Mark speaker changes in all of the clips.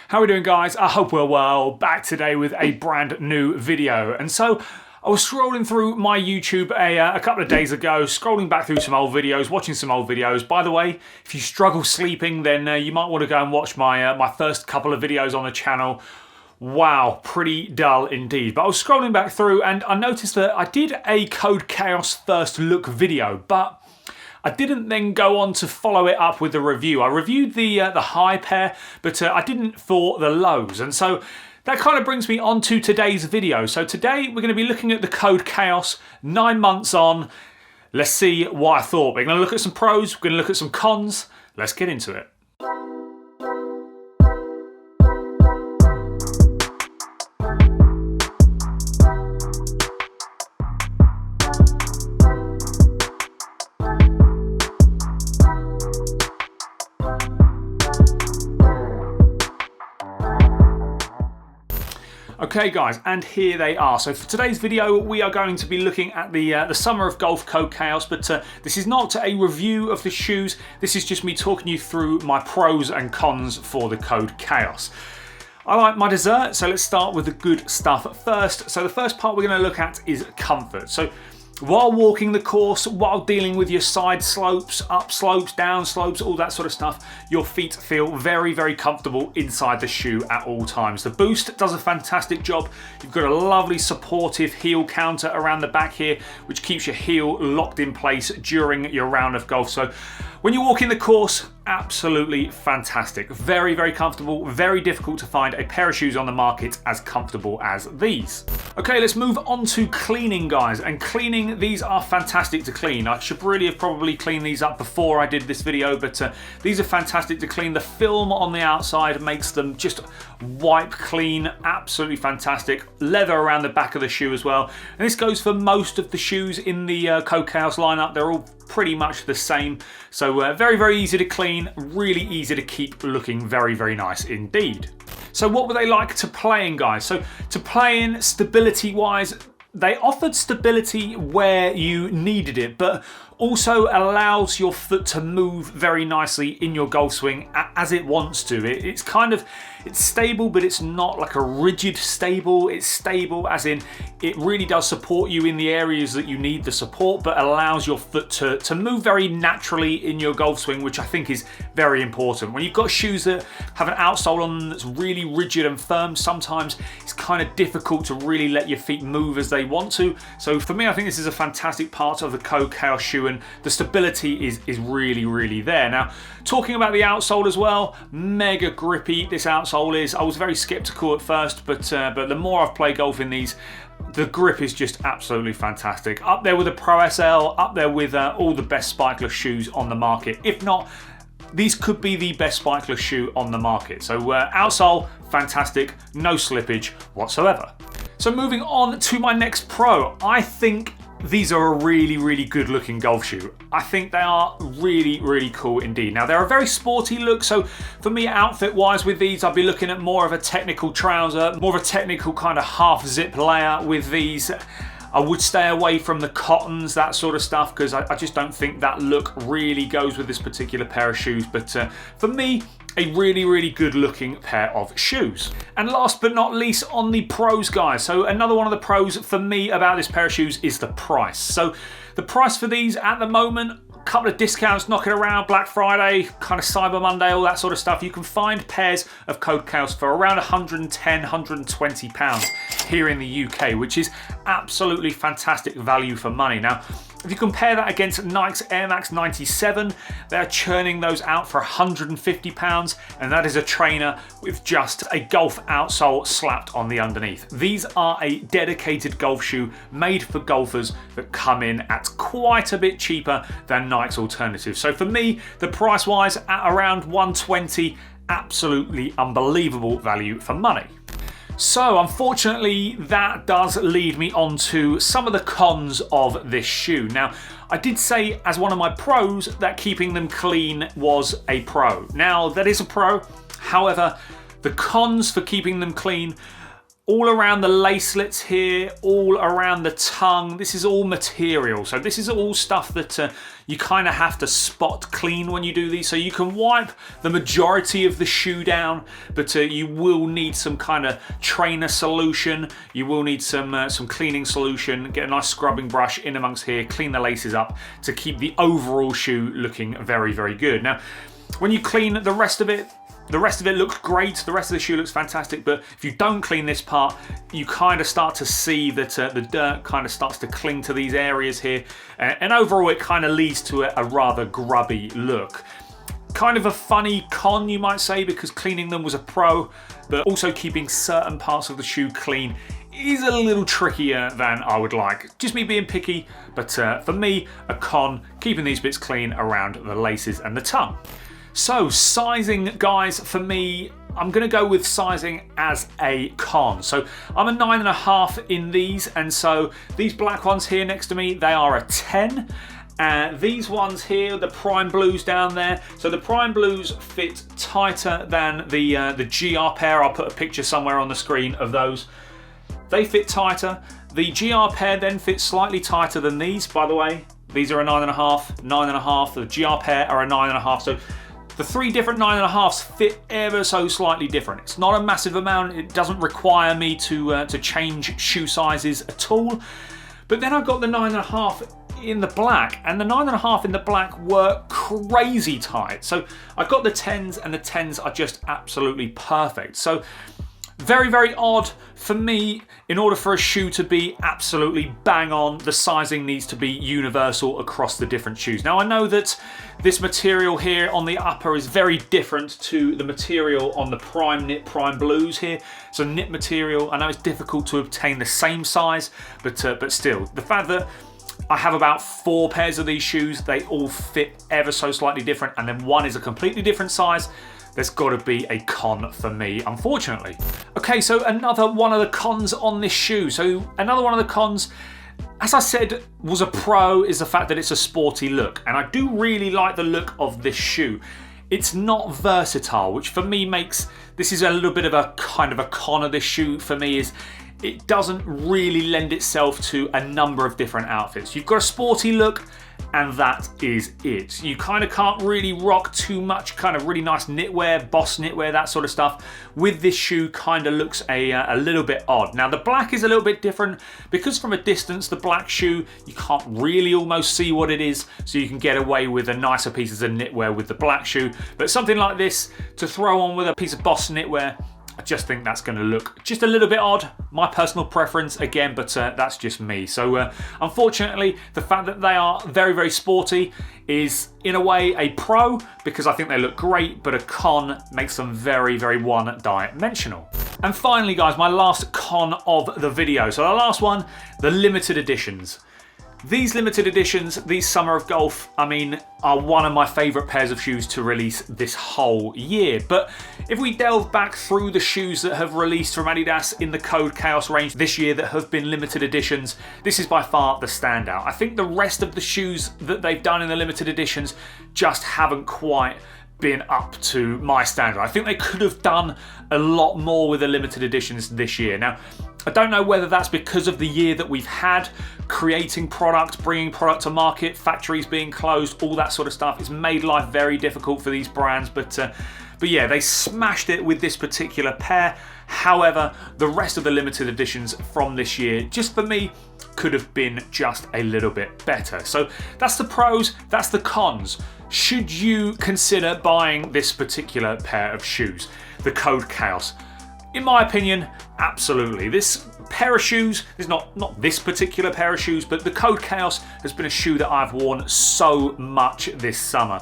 Speaker 1: How are we doing, guys? I hope we're well. Back today with a brand new video. And so I was scrolling through my YouTube a couple of days ago, scrolling back through some old videos, watching some old videos. By the way, if you struggle sleeping, then you might want to go and watch my first couple of videos on the channel. Wow, pretty dull indeed. But I was scrolling back through and I noticed that I did a CodeChaos first look video, but I didn't then go on to follow it up with a review. I reviewed the high pair, but I didn't for the lows. And so that kind of brings me on to today's video. So today we're going to be looking at the CodeChaos 9 months on. Let's see what I thought. We're going to look at some pros, we're going to look at some cons. Let's get into it. Okay guys, and here they are. So for today's video, we are going to be looking at the Summer of Golf CodeChaos, but this is not a review of the shoes. This is just me talking you through my pros and cons for the CodeChaos. I like my dessert, so let's start with the good stuff first. So the first part we're going to look at is comfort. So while walking the course, while dealing with your side slopes, up slopes, down slopes, all that sort of stuff, your feet feel very, very comfortable inside the shoe at all times. The Boost does a fantastic job. You've got a lovely supportive heel counter around the back here, which keeps your heel locked in place during your round of golf. So when you walk in the course, absolutely fantastic. Very, very comfortable. Very difficult to find a pair of shoes on the market as comfortable as these. Okay, let's move on to cleaning, guys. And cleaning, these are fantastic to clean. I should really have probably cleaned these up before I did this video, but these are fantastic to clean. The film on the outside makes them just wipe clean. Absolutely fantastic. Leather around the back of the shoe as well. And this goes for most of the shoes in the CodeChaos lineup. They're all pretty much the same. So very, very easy to clean, really easy to keep looking very, very nice indeed. So what were they like to play in, guys? So to play in, stability wise, they offered stability where you needed it, but also allows your foot to move very nicely in your golf swing as it wants to. It's stable, but it's not like a rigid stable. It's stable as in it really does support you in the areas that you need the support, but allows your foot to move very naturally in your golf swing, which I think is very important. When you've got shoes that have an outsole on them that's really rigid and firm, sometimes it's kind of difficult to really let your feet move as they want to. So for me, I think this is a fantastic part of the CodeChaos shoe, and the stability is really, really there. Now, talking about the outsole as well, mega grippy this outsole is. I was very skeptical at first, but the more I've played golf in these, the grip is just absolutely fantastic. Up there with the Pro SL, up there with all the best spikeless shoes on the market. If not, these could be the best spikeless shoe on the market. So outsole, fantastic, no slippage whatsoever. So moving on to my next pro, I think these are a really, really good looking golf shoe. I think they are really, really cool indeed. Now, they're a very sporty look, so for me, outfit wise with these, I'd be looking at more of a technical trouser, more of a technical kind of half zip layer with these. I would stay away from the cottons, that sort of stuff, because I just don't think that look really goes with this particular pair of shoes. But for me, a really, really good looking pair of shoes. And last but not least, on the pros, guys. So another one of the pros for me about this pair of shoes is the price. So the price for these at the moment, a couple of discounts knocking around, Black Friday, kind of Cyber Monday, all that sort of stuff. You can find pairs of CodeChaos for around £110, £120 here in the UK, which is absolutely fantastic value for money. Now, if you compare that against Nike's Air Max 97, they're churning those out for £150, and that is a trainer with just a golf outsole slapped on the underneath. These are a dedicated golf shoe made for golfers that come in at quite a bit cheaper than Nike's alternative. So for me, the price wise at around £120, absolutely unbelievable value for money. So unfortunately, that does lead me on to some of the cons of this shoe. Now, I did say as one of my pros that keeping them clean was a pro. Now, that is a pro. However, the cons for keeping them clean, all around the lacelets here, all around the tongue. This is all material. So this is all stuff that you kind of have to spot clean when you do these. So you can wipe the majority of the shoe down, but you will need some kind of trainer solution. You will need some cleaning solution. Get a nice scrubbing brush in amongst here, clean the laces up to keep the overall shoe looking very, very good. Now, when you clean the rest of it looks great, the rest of the shoe looks fantastic, but if you don't clean this part, you kind of start to see that the dirt kind of starts to cling to these areas here, and overall it kind of leads to a rather grubby look. Kind of a funny con, you might say, because cleaning them was a pro, but also keeping certain parts of the shoe clean is a little trickier than I would like. Just me being picky, but for me, a con, keeping these bits clean around the laces and the tongue. So sizing, guys, for me, I'm gonna go with sizing as a con. So I'm a 9.5 in these, and so these black ones here next to me, they are a 10. These ones here, the prime blues down there, so the prime blues fit tighter than the GR pair. I'll put a picture somewhere on the screen of those. They fit tighter. The GR pair then fits slightly tighter than these, by the way. These are a 9.5, 9.5. The GR pair are a 9.5. So the three different 9.5s fit ever so slightly different. It's not a massive amount. It doesn't require me to change shoe sizes at all. But then I've got the 9.5 in the black, and the 9.5 in the black were crazy tight. So I've got the 10s, and the 10s are just absolutely perfect. So very, very odd for me. In order for a shoe to be absolutely bang on, the sizing needs to be universal across the different shoes. Now, I know that this material here on the upper is very different to the material on the prime knit prime blues here. So knit material, I know it's difficult to obtain the same size, but still, the fact that I have about 4 pairs of these shoes, they all fit ever so slightly different, and then one is a completely different size, there's got to be a con for me, unfortunately. Okay, so another one of the cons on this shoe. So another one of the cons, as I said, was a pro, is the fact that it's a sporty look. And I do really like the look of this shoe. It's not versatile, which for me makes, this is a little bit of a kind of a con of this shoe for me, is it doesn't really lend itself to a number of different outfits. You've got a sporty look, and that is it. You kind of can't really rock too much kind of really nice knitwear, boss knitwear, that sort of stuff. With this shoe, kind of looks a little bit odd. Now the black is a little bit different because from a distance, the black shoe, you can't really almost see what it is, so you can get away with the nicer pieces of knitwear with the black shoe. But something like this to throw on with a piece of boss knitwear, I just think that's going to look just a little bit odd. My personal preference again, but that's just me. So unfortunately, the fact that they are very, very sporty is in a way a pro because I think they look great, but a con makes them very, very one-dimensional. And finally, guys, my last con of the video. So the last one, the limited editions. These limited editions, these Summer of Golf, I mean, are one of my favourite pairs of shoes to release this whole year. But if we delve back through the shoes that have released from Adidas in the CodeChaos range this year that have been limited editions, this is by far the standout. I think the rest of the shoes that they've done in the limited editions just haven't quite been up to my standard. I think they could have done a lot more with the limited editions this year. Now, I don't know whether that's because of the year that we've had, creating product, bringing product to market, factories being closed, all that sort of stuff. It's made life very difficult for these brands, but yeah, they smashed it with this particular pair. However, the rest of the limited editions from this year, just for me, could have been just a little bit better. So that's the pros, that's the cons. Should you consider buying this particular pair of shoes, the CodeChaos? In my opinion, absolutely. This pair of shoes is not this particular pair of shoes, but the CodeChaos has been a shoe that I've worn so much this summer.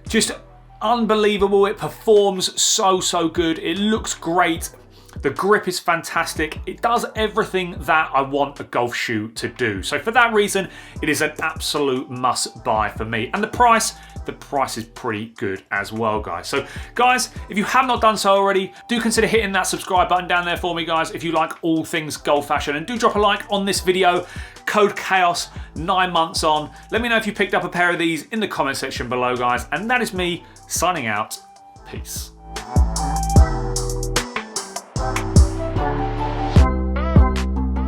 Speaker 1: Just unbelievable. It performs so good. It looks great. The grip is fantastic. It does everything that I want a golf shoe to do. So for that reason, it is an absolute must buy for me. And the price is pretty good as well, guys. So guys, if you have not done so already, do consider hitting that subscribe button down there for me, guys, if you like all things golf fashion. And do drop a like on this video. CodeChaos, 9 months on. Let me know if you picked up a pair of these in the comment section below, guys. And that is me signing out. Peace.